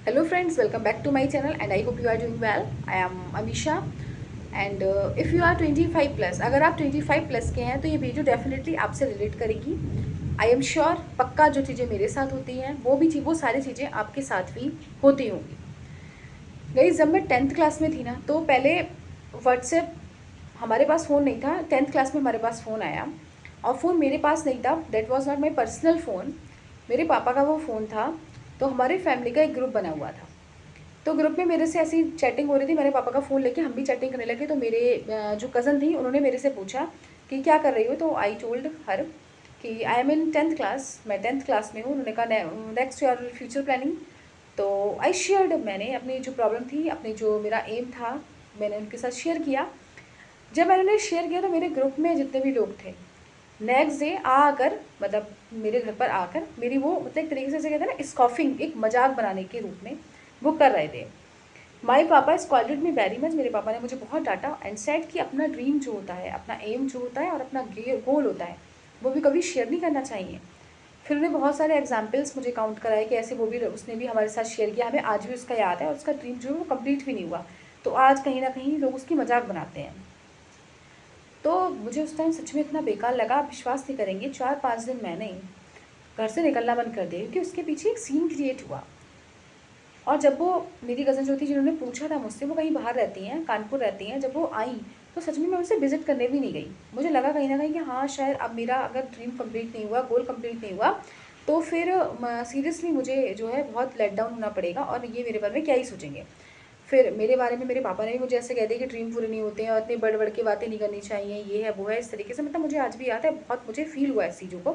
Hello friends, welcome back to my channel and I hope you are doing well. I am Amisha and if you are 25 plus, अगर आप 25 plus के हैं तो ये video definitely आपसे relate करेगी. I am sure पक्का जो चीज़ें मेरे साथ होती हैं वो सारी चीज़ें आपके साथ भी होती होंगी. गई जब मैं 10th क्लास में थी ना तो पहले व्हाट्सएप हमारे पास फ़ोन नहीं था. 10th क्लास में हमारे पास फ़ोन आया और फ़ोन मेरे पास नहीं था. That was not my personal phone, मेरे पापा का वो फ़ोन था. तो हमारे फैमिली का एक ग्रुप बना हुआ था. तो ग्रुप में मेरे से ऐसी चैटिंग हो रही थी, मेरे पापा का फ़ोन लेके हम भी चैटिंग करने लगे. तो मेरे जो कज़न थी उन्होंने मेरे से पूछा कि क्या कर रही हो. तो आई टोल्ड हर कि I am in 10th class, मैं 10th क्लास में हूँ. उन्होंने कहा नेक्स्ट योर फ्यूचर प्लानिंग. तो आई शेयर्ड, मैंने अपनी जो प्रॉब्लम थी, अपनी जो मेरा एम था, मैंने उनके साथ शेयर किया. जब मैंने उन्हें शेयर किया तो मेरे ग्रुप में जितने भी लोग थे नेक्स्ट डे आकर, मतलब मेरे घर पर आकर मेरी वो मतलब एक तरीके से जैसे कहते हैं ना स्कॉफिंग, एक मजाक बनाने के रूप में वो कर रहे थे. माई पापा स्कॉल्डेड मी वेरी मच. मेरे पापा ने मुझे बहुत डांटा एंड सेड कि अपना ड्रीम जो होता है, अपना एम जो होता है और अपना गोल होता है वो भी कभी शेयर नहीं करना चाहिए. फिर उन्हें बहुत सारे एग्जाम्पल्स मुझे काउंट कराए कि ऐसे वो भी, उसने भी हमारे साथ शेयर किया. हमें आज भी उसका याद है और उसका ड्रीम जो है वो कंप्लीट भी नहीं हुआ. तो आज कहीं ना कहीं लोग उसकी मजाक बनाते हैं. तो मुझे उस टाइम सच में इतना बेकार लगा, आप विश्वास नहीं करेंगे, 4-5 दिन मैंने घर से निकलना बंद कर दिया क्योंकि उसके पीछे एक सीन क्रिएट हुआ. और जब वो मेरी कज़न जो थी जिन्होंने पूछा था मुझसे, वो कहीं बाहर रहती हैं, कानपुर रहती हैं, जब वो आई तो सच में मैं उनसे विज़िट करने भी नहीं गई. मुझे लगा कहीं ना कहीं कि हाँ शायद अब मेरा अगर ड्रीम कंप्लीट नहीं हुआ, गोल कंप्लीट नहीं हुआ, तो फिर सीरियसली मुझे जो है बहुत लेट डाउन होना पड़ेगा और ये मेरे बारे में क्या ही सोचेंगे. फिर मेरे बारे में मेरे पापा ने भी मुझे ऐसे कह दिया कि ड्रीम पूरे नहीं होते हैं और इतनी बड़ बड़ के बातें नहीं करनी चाहिए, ये है वो है, इस तरीके से. मतलब मुझे आज भी याद है, बहुत मुझे फील हुआ इस चीज़ों को.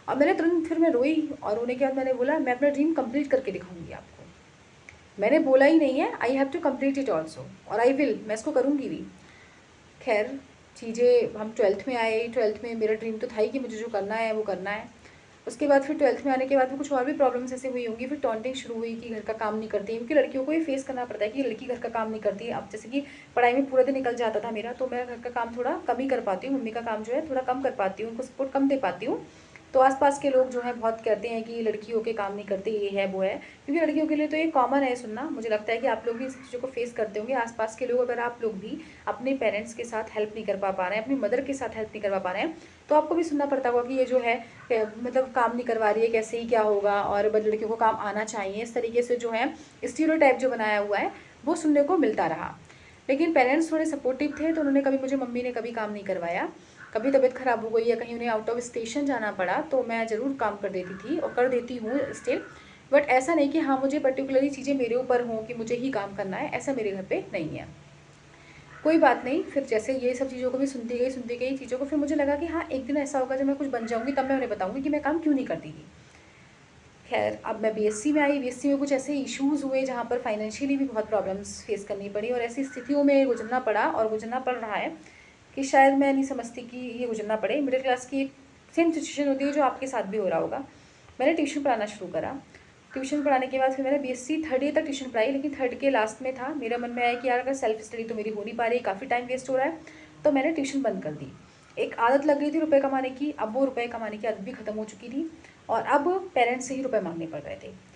और मैंने तुरंत फिर मैं रोई और रोने के बाद मैंने बोला मैं अपना ड्रीम कंप्लीट करके दिखाऊंगी आपको. मैंने बोला ही नहीं है, I have to complete it also, और आई विल, मैं इसको करूँगी भी. खैर चीज़ें, हम 12th में आए. 12th में मेरा ड्रीम तो था ही कि मुझे जो करना है वो करना है. उसके बाद फिर 12th में आने के बाद में कुछ और भी प्रॉब्लम्स ऐसे हुई होंगी. फिर टॉन्टिंग शुरू हुई कि घर का काम नहीं करती, क्योंकि लड़कियों को ही फेस करना पड़ता है कि लड़की घर का काम नहीं करती. अब जैसे कि पढ़ाई में पूरा दिन निकल जाता था मेरा, तो मैं घर का काम थोड़ा कम ही कर पाती हूँ. मम्मी का काम जो है थोड़ा कम कर पाती हूँ, उनको सपोर्ट कम दे पाती हूँ. तो आसपास के लोग जो हैं बहुत कहते हैं कि लड़कियों के काम नहीं करते, ये है वो है, क्योंकि लड़कियों के लिए तो ये कॉमन है सुनना. मुझे लगता है कि आप लोग भी इस चीज़ों को फेस करते होंगे. आसपास के लोग, अगर आप लोग भी अपने पेरेंट्स के साथ हेल्प नहीं कर पा रहे हैं, अपनी मदर के साथ हेल्प नहीं करवा पा रहे हैं, तो आपको भी सुनना पड़ता होगा कि ये जो है मतलब काम नहीं करवा रही है, कैसे ही क्या होगा, और लड़कियों को काम आना चाहिए. इस तरीके से जो है स्टीरियोटाइप जो बनाया हुआ है वो सुनने को मिलता रहा. लेकिन पेरेंट्स थोड़े सपोर्टिव थे, तो उन्होंने कभी, मुझे मम्मी ने कभी काम नहीं करवाया. कभी तबीयत ख़राब हो गई या कहीं उन्हें आउट ऑफ स्टेशन जाना पड़ा तो मैं ज़रूर काम कर देती थी और कर देती हूँ स्टिल. बट ऐसा नहीं कि हाँ मुझे पर्टिकुलरली चीज़ें मेरे ऊपर हों कि मुझे ही काम करना है, ऐसा मेरे घर पे नहीं है. कोई बात नहीं. फिर जैसे ये सब चीज़ों को भी सुनती गई चीज़ों को, फिर मुझे लगा कि हाँ एक दिन ऐसा होगा जब मैं कुछ बन जाऊँगी, तब मैं उन्हें बताऊँगी कि मैं काम क्यों नहीं करती थी. खैर अब मैं बीएससी में आई. बीएससी में कुछ ऐसे इश्यूज़ हुए जहाँ पर फाइनेंशियली भी बहुत प्रॉब्लम्स फेस करनी पड़ी, और ऐसी स्थितियों में गुजरना पड़ा और गुजरना पड़ रहा है कि शायद मैं नहीं समझती कि ये गुजरना पड़े. मिडिल क्लास की एक सेम सिचुएशन होती है जो आपके साथ भी हो रहा होगा. मैंने ट्यूशन पढ़ाना शुरू करा. ट्यूशन पढ़ाने के बाद फिर मैंने बीएससी 3rd ईयर तक ट्यूशन पढ़ाई, लेकिन 3rd के लास्ट में था, मेरा मन में आया कि यार अगर सेल्फ स्टडी तो मेरी हो नहीं पा रही, काफ़ी टाइम वेस्ट हो रहा है, तो मैंने ट्यूशन बंद कर दी. एक आदत लग गई थी रुपए कमाने की, अब वो रुपए कमाने की आदत भी ख़त्म हो चुकी थी और अब पेरेंट्स से ही रुपए मांगने पड़ रहे थे.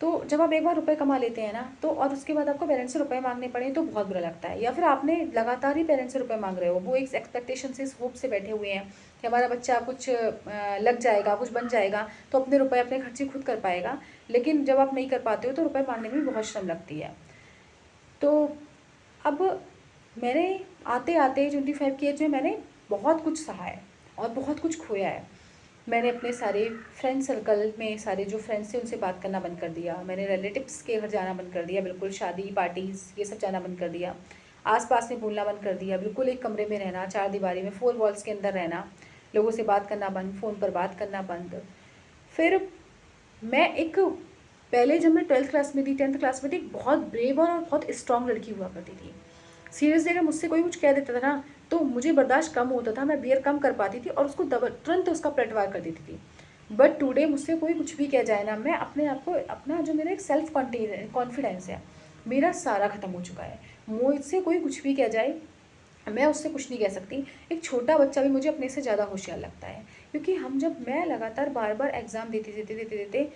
तो जब आप एक बार रुपए कमा लेते हैं ना, तो और उसके बाद आपको पेरेंट्स से रुपए मांगने पड़े तो बहुत बुरा लगता है. या फिर आपने लगातार ही पेरेंट्स से रुपए मांग रहे हो, वो एक एक्सपेक्टेशन से, इस होप से बैठे हुए हैं कि हमारा बच्चा कुछ लग जाएगा, कुछ बन जाएगा, तो अपने रुपए, अपने खर्चे खुद कर पाएगा. लेकिन जब आप नहीं कर पाते हो तो रुपए मांगने में बहुत शर्म लगती है. तो अब मैंने आते आते 25 की एज में मैंने बहुत कुछ सहा है और बहुत कुछ खोया है. मैंने अपने सारे फ्रेंड सर्कल में, सारे जो फ्रेंड्स थे उनसे बात करना बंद कर दिया. मैंने रिलेटिव्स के घर जाना बंद कर दिया, बिल्कुल शादी पार्टीज़ ये सब जाना बंद कर दिया. आसपास में बोलना बंद कर दिया. बिल्कुल एक कमरे में रहना, 4 दीवारी में, 4 वॉल्स के अंदर रहना. लोगों से बात करना बंद, फ़ोन पर बात करना बंद. फिर मैं एक, पहले जब मैं 12th क्लास में थी, 10th क्लास में थी, एक बहुत ब्रेव और बहुत स्ट्रॉन्ग लड़की हुआ करती थी. सीरियसली अगर मुझसे कोई कुछ कह देता था ना, तो मुझे बर्दाश्त कम होता था, मैं बियर कम कर पाती थी और उसको तुरंत उसका पलटवार कर देती थी. बट टुडे मुझसे कोई कुछ भी कह जाए ना, मैं अपने आप को, अपना जो मेरा एक सेल्फ कॉन्फिडेंस है, मेरा सारा ख़त्म हो चुका है. मुझसे कोई कुछ भी कह जाए, मैं उससे कुछ नहीं कह सकती. एक छोटा बच्चा भी मुझे अपने से ज़्यादा होशियार लगता है, क्योंकि हम जब, मैं लगातार बार बार एग्ज़ाम देते देते देते देते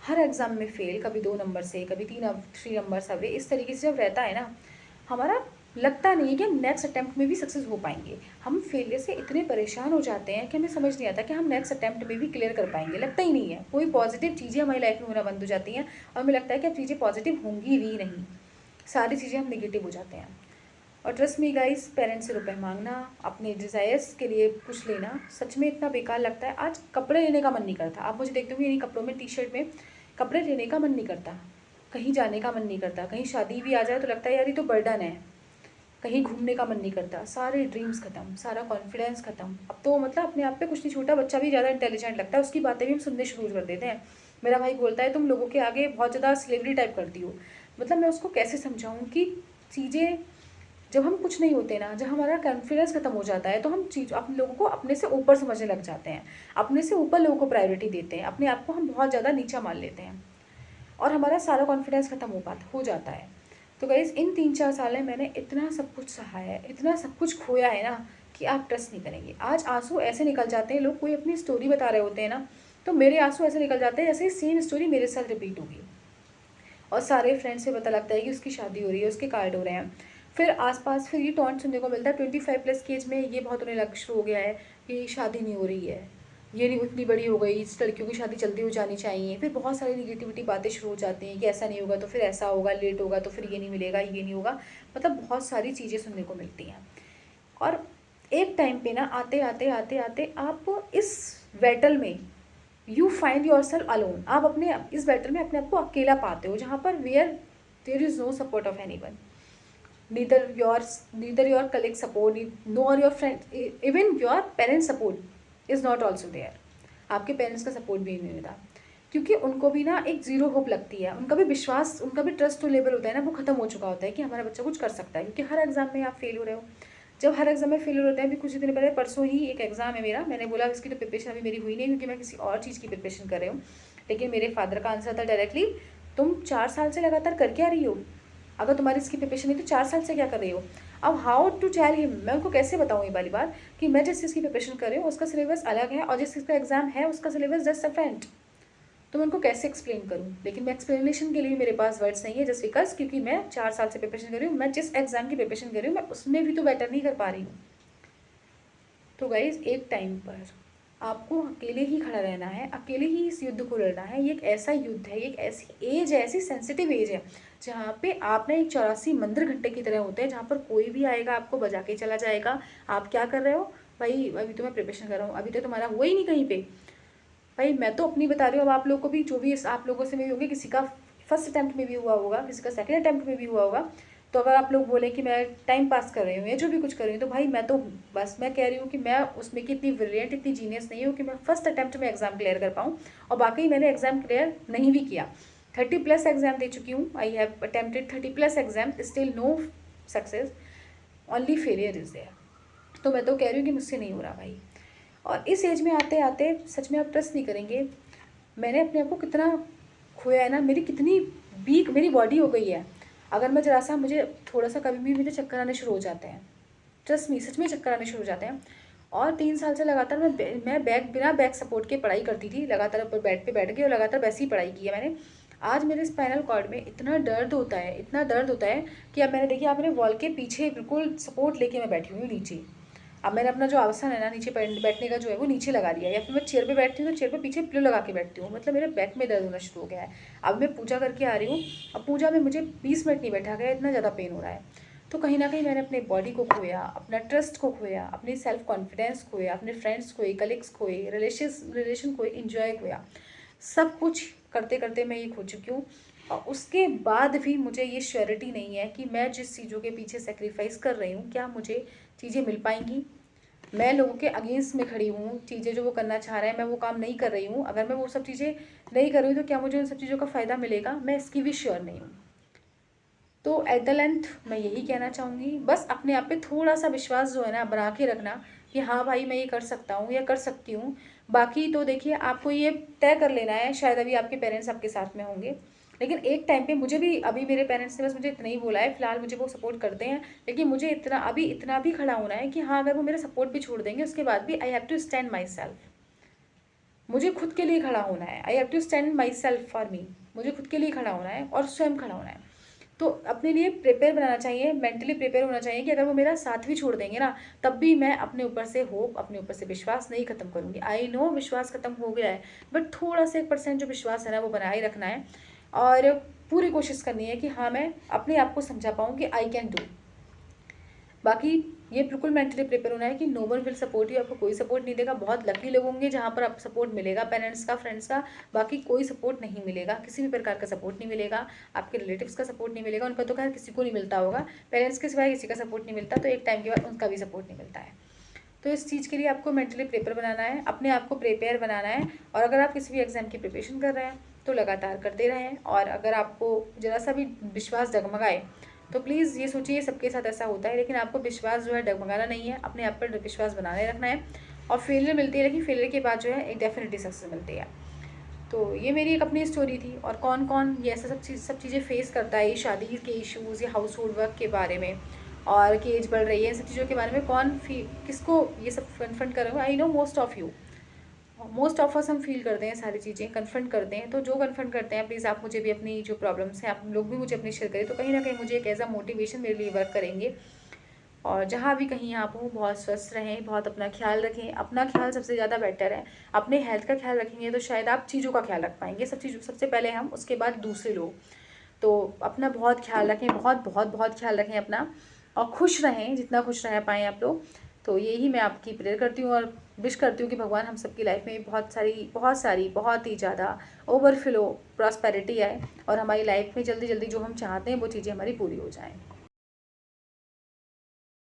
हर एग्ज़ाम में फेल, कभी 2 नंबर से, कभी 3 नंबर से अवे, इस तरीके से जब रहता है ना, हमारा लगता नहीं है कि हम नेक्स्ट अटेम्प्ट में भी सक्सेस हो पाएंगे। हम फेलियर से इतने परेशान हो जाते हैं कि हमें समझ नहीं आता कि हम नेक्स्ट अटेम्प्ट में भी क्लियर कर पाएंगे, लगता ही नहीं है। कोई पॉजिटिव चीज़ें हमारी लाइफ में होना बंद हो जाती हैं और हमें लगता है कि अब चीज़ें पॉजिटिव होंगी भी नहीं, सारी चीज़ें हम निगेटिव हो जाते हैं। और ट्रस्ट मी गाइस, पेरेंट्स से रुपए मांगना, अपने डिज़ायर्स के लिए कुछ लेना सच में इतना बेकार लगता है। आज कपड़े लेने का मन नहीं करता, आप मुझे देखते होंगे इन्हीं कपड़ों में, टी शर्ट में, कपड़े लेने का मन नहीं करता, कहीं जाने का मन नहीं करता, कहीं शादी भी आ जाए तो लगता है यार ये तो बर्डन है, कहीं घूमने का मन नहीं करता, सारे ड्रीम्स खत्म, सारा कॉन्फिडेंस खत्म। अब तो मतलब अपने आप पे कुछ नहीं, छोटा बच्चा भी ज़्यादा इंटेलिजेंट लगता है, उसकी बातें भी हम सुनने शुरू कर देते हैं। मेरा भाई बोलता है तुम लोगों के आगे बहुत ज़्यादा सिलेब्रिटी टाइप करती हो। मतलब मैं उसको कैसे समझाऊँ कि चीज़ें, जब हम कुछ नहीं होते ना, जब हमारा कॉन्फिडेंस खत्म हो जाता है तो हम चीज़ अपने लोगों को अपने से ऊपर समझने लग जाते हैं, अपने से ऊपर लोगों को प्रायोरिटी देते हैं, अपने आप को हम बहुत ज़्यादा नीचा मान लेते हैं और हमारा सारा कॉन्फिडेंस खत्म हो जाता है। तो गाइस, इन 3-4 साल में मैंने इतना सब कुछ सहा है, इतना सब कुछ खोया है ना कि आप ट्रस्ट नहीं करेंगे। आज आंसू ऐसे निकल जाते हैं, लोग कोई अपनी स्टोरी बता रहे होते हैं ना, तो मेरे आंसू ऐसे निकल जाते हैं जैसे सेम स्टोरी मेरे साथ रिपीट होगी। और सारे फ्रेंड्स से पता लगता है कि उसकी शादी हो रही है, उसके कार्ड हो रहे हैं। फिर आसपास फिर ये टॉन्ट सुनने को मिलता है 25+ की एज में, ये बहुत होने लग शुरू हो गया है कि शादी नहीं हो रही है, ये नहीं उतनी बड़ी हो गई, इस लड़कियों की शादी जल्दी हो जानी चाहिए। फिर बहुत सारी निगेटिविटी बातें शुरू हो जाती हैं कि ऐसा नहीं होगा तो फिर ऐसा होगा, लेट होगा तो फिर ये नहीं मिलेगा, ये नहीं होगा। मतलब बहुत सारी चीज़ें सुनने को मिलती हैं। और एक टाइम पे ना आते आते आते आते आप इस बैटल में you find your self alone, आप अपने इस बैटल में अपने आप को अकेला पाते हो, जहाँ पर where there is no support of anyone, neither your colleague support, nor your friend, even your parents support is not also there। आपके पेरेंट्स का सपोर्ट भी नहीं मिलता, क्योंकि उनको भी ना एक ज़ीरो होप लगती है, उनका भी विश्वास, उनका भी ट्रस्ट जो लेवल होता है ना, वो खत्म हो चुका होता है कि हमारा बच्चा कुछ कर सकता है। क्योंकि हर एग्जाम में आप फेल हो रहे हो, जब हर एग्जाम में फेलियर होते हैं। अभी कुछ दिन पहले, परसों ही एक एग्जाम है मेरा, मैंने बोला इसकी तो प्रिपरेशन अभी मेरी हुई नहीं क्योंकि मैं किसी और चीज़ की प्रिपरेशन कर रही हूँ, लेकिन मेरे फादर का आंसर था डायरेक्टली, तुम 4 साल से लगातार कर क्या रही हो? अगर तुम्हारी इसकी प्रिपरेशन नहीं तो 4 साल से क्या कर रही हो? अब हाउ टू टेल हिम, मैं उनको कैसे बताऊँ ये वाली बात कि मैं जिस चीज़ की प्रिपरेशन कर रही हूँ उसका सिलेबस अलग है और जिस चीज़ का एग्जाम है उसका सिलेबस जस्ट डिफरेंट। तो मैं उनको कैसे एक्सप्लेन करूँ? लेकिन मैं एक्सप्लेनेशन के लिए मेरे पास वर्ड्स नहीं है, जस्ट बिकॉज क्योंकि मैं 4 साल से प्रिपरेशन कर रही हूँ, मैं जिस एग्जाम की प्रिपरेशन कर रही हूँ मैं उसमें भी तो बेटर नहीं कर पा रही हूँ। तो गाइज, एक टाइम पर आपको अकेले ही खड़ा रहना है, अकेले ही इस युद्ध को लड़ना है। ये एक ऐसा युद्ध है, ये एक ऐसी एज है, ऐसी सेंसिटिव एज है जहाँ पे आप ना एक 84 मंदिर घंटे की तरह होते हैं, जहाँ पर कोई भी आएगा आपको बजा के चला जाएगा। आप क्या कर रहे हो भाई? अभी तो मैं प्रिपरेशन कर रहा हूँ, अभी तो तुम्हारा हुआ ही नहीं कहीं पे। भाई मैं तो अपनी बता रही हूँ, अब आप लोग को भी, जो भी आप लोगों से में भी होंगे, किसी का फर्स्ट अटैम्प्ट में भी हुआ होगा, किसी का सेकंड अटैम्प्ट में भी हुआ होगा। तो अगर आप लोग बोले कि मैं टाइम पास कर रही हूँ या जो भी कुछ कर रही हूँ, तो भाई मैं तो बस मैं कह रही हूँ कि मैं उसमें की इतनी ब्रिलियंट, इतनी जीनियस नहीं हूँ कि मैं फर्स्ट अटैम्प्ट में एग्जाम क्लियर कर पाऊँ। और बाकी मैंने एग्जाम क्लियर नहीं भी किया, 30+ एग्जाम दे चुकी हूँ। I have attempted 30+ exam, still no success, only failure is there. तो मैं तो कह रही हूँ कि मुझसे नहीं हो रहा भाई। और इस एज में आते आते सच में आप ट्रस्ट नहीं करेंगे, मैंने अपने आप को कितना खोया है ना, मेरी कितनी वीक मेरी बॉडी हो गई है। अगर मैं ज़रा सा, मुझे थोड़ा सा कभी भी मुझे चक्कर आने शुरू हो जाते हैं, ट्रस्ट मी, सच में चक्कर आने शुरू हो जाते हैं। और 3 साल से लगातार मैं बिना बैक सपोर्ट के पढ़ाई करती थी, लगातार ऊपर बेड पे बैठ गई और लगातार वैसी ही पढ़ाई की है मैंने। आज मेरे स्पाइनल कॉर्ड में इतना दर्द होता है, इतना दर्द होता है कि अब मैंने देखिए, आप मेरे वॉल के पीछे बिल्कुल सपोर्ट लेके मैं बैठी हुई हूँ नीचे। अब मैंने अपना जो आसन है ना नीचे बैठने का जो है वो नीचे लगा लिया है, या फिर मैं चेयर पे बैठती हूँ तो चेयर पे पीछे पिलो लगा के बैठती हूँ। मतलब मेरे बैक में दर्द होना शुरू हो गया है। अब मैं पूजा करके आ रही हूँ, अब पूजा में मुझे 20 मिनट नहीं बैठा गया, इतना ज़्यादा पेन हो रहा है। तो कहीं ना कहीं मैंने अपने बॉडी को खोया, अपना ट्रस्ट को खोया, अपनी सेल्फ कॉन्फिडेंस खोया, अपने फ्रेंड्स खोए, कलीग्स खोए, रिलेशन खोए, इंजॉय खोया, सब कुछ करते करते मैं ये खो चुकी हूँ। और उसके बाद भी मुझे ये श्योरिटी नहीं है कि मैं जिस चीज़ों के पीछे सेक्रीफाइस कर रही हूँ, क्या मुझे चीज़ें मिल पाएंगी। मैं लोगों के अगेंस्ट में खड़ी हूँ, चीज़ें जो वो करना चाह रहे हैं मैं वो काम नहीं कर रही हूँ। अगर मैं वो सब चीज़ें नहीं कर रही हूँ तो क्या मुझे उन सब चीज़ों का फ़ायदा मिलेगा, मैं इसकी भी श्योर नहीं हूँ। तो एट द लेंथ मैं यही कहना चाहूँगी, बस अपने आप पे थोड़ा सा विश्वास जो है ना बना के रखना कि हाँ भाई मैं ये कर सकता हूँ या कर सकती हूँ। बाकी तो देखिए, आपको ये तय कर लेना है, शायद अभी आपके पेरेंट्स आपके साथ में होंगे, लेकिन एक टाइम पे मुझे भी, अभी मेरे पेरेंट्स ने बस मुझे इतना ही बोला है, फिलहाल मुझे वो सपोर्ट करते हैं, लेकिन मुझे इतना भी खड़ा होना है कि हाँ, अगर वो मेरा सपोर्ट भी छोड़ देंगे उसके बाद भी I have to stand myself. मुझे खुद के लिए खड़ा होना है। I have to stand myself for me. मुझे खुद के लिए खड़ा होना है और स्वयं खड़ा होना है। तो अपने लिए प्रिपेयर बनाना चाहिए, मेंटली प्रिपेयर होना चाहिए कि अगर वो मेरा साथ भी छोड़ देंगे ना, तब भी मैं अपने ऊपर से होप, अपने ऊपर से विश्वास नहीं खत्म करूँगी। आई नो विश्वास खत्म हो गया है, बट थोड़ा सा 1% जो विश्वास है ना वो बनाए रखना है और पूरी कोशिश करनी है कि हाँ मैं अपने आप को समझा पाऊँ कि आई कैन डू। बाकी ये बिल्कुल मेंटली प्रिपेयर होना है कि no one will support you. आपको कोई सपोर्ट नहीं देगा। बहुत लकी लोग होंगे जहाँ पर आप सपोर्ट मिलेगा, पेरेंट्स का, फ्रेंड्स का। बाकी कोई सपोर्ट नहीं मिलेगा, किसी भी प्रकार का सपोर्ट नहीं मिलेगा। आपके रिलेटिव्स का सपोर्ट नहीं मिलेगा, उनका तो खैर किसी को नहीं मिलता होगा। पेरेंट्स के सिवाय किसी का सपोर्ट नहीं मिलता, तो एक टाइम के बाद उनका भी सपोर्ट नहीं मिलता है। तो इस चीज़ के लिए आपको मेंटली प्रिपेयर बनाना है, अपने आप को प्रिपेयर बनाना है। और अगर आप किसी भी एग्जाम की प्रिपरेशन कर रहे हैं तो लगातार करते रहें। और अगर आपको ज़रा सा भी विश्वास डगमगाए तो प्लीज़ ये सोचिए सबके साथ ऐसा होता है, लेकिन आपको विश्वास जो है डगमगाना नहीं है, अपने आप पर विश्वास बनाने रखना है। और फेलियर मिलती है, लेकिन फेलियर के बाद जो है एक डेफिनेटली सक्सेस मिलती है। तो ये मेरी एक अपनी स्टोरी थी। और कौन कौन ये ऐसा सब चीज़ें फेस करता है, ये शादी के इश्यूज़ या हाउस होल्ड वर्क के बारे में, और कि एज बढ़ रही है, इन सब चीज़ों के बारे में कौन किसको ये सब कन्फ्रंट कर रहे हो। I know most of us हम फील करते हैं, सारी चीज़ें कन्फ्रंट करते हैं। तो जो कन्फ्रंट करते हैं प्लीज़ आप मुझे भी अपनी जो प्रॉब्लम्स हैं आप लोग भी मुझे अपनी शेयर करें, तो कहीं ना कहीं मुझे एक एज अ मोटिवेशन मेरे लिए वर्क करेंगे। और जहाँ भी कहीं आप हो बहुत स्वस्थ रहें, बहुत अपना ख्याल रखें। अपना ख्याल सबसे ज़्यादा बेटर है। अपने हेल्थ का ख्याल रखेंगे तो शायद आप चीज़ों का ख्याल रख पाएंगे। सब चीज़ों सबसे पहले हम, उसके बाद दूसरे लोग। तो अपना बहुत ख्याल रखें, बहुत बहुत बहुत ख्याल रखें अपना। और खुश रहें, जितना खुश रह पाएँ आप लोग। तो यही मैं आपकी प्रेयर करती हूँ और विश करती हूँ कि भगवान हम सबकी लाइफ में बहुत ही ज़्यादा ओवरफ्लो प्रॉस्पेरिटी आए और हमारी लाइफ में जल्दी जल्दी जो हम चाहते हैं वो चीज़ें हमारी पूरी हो जाएँ।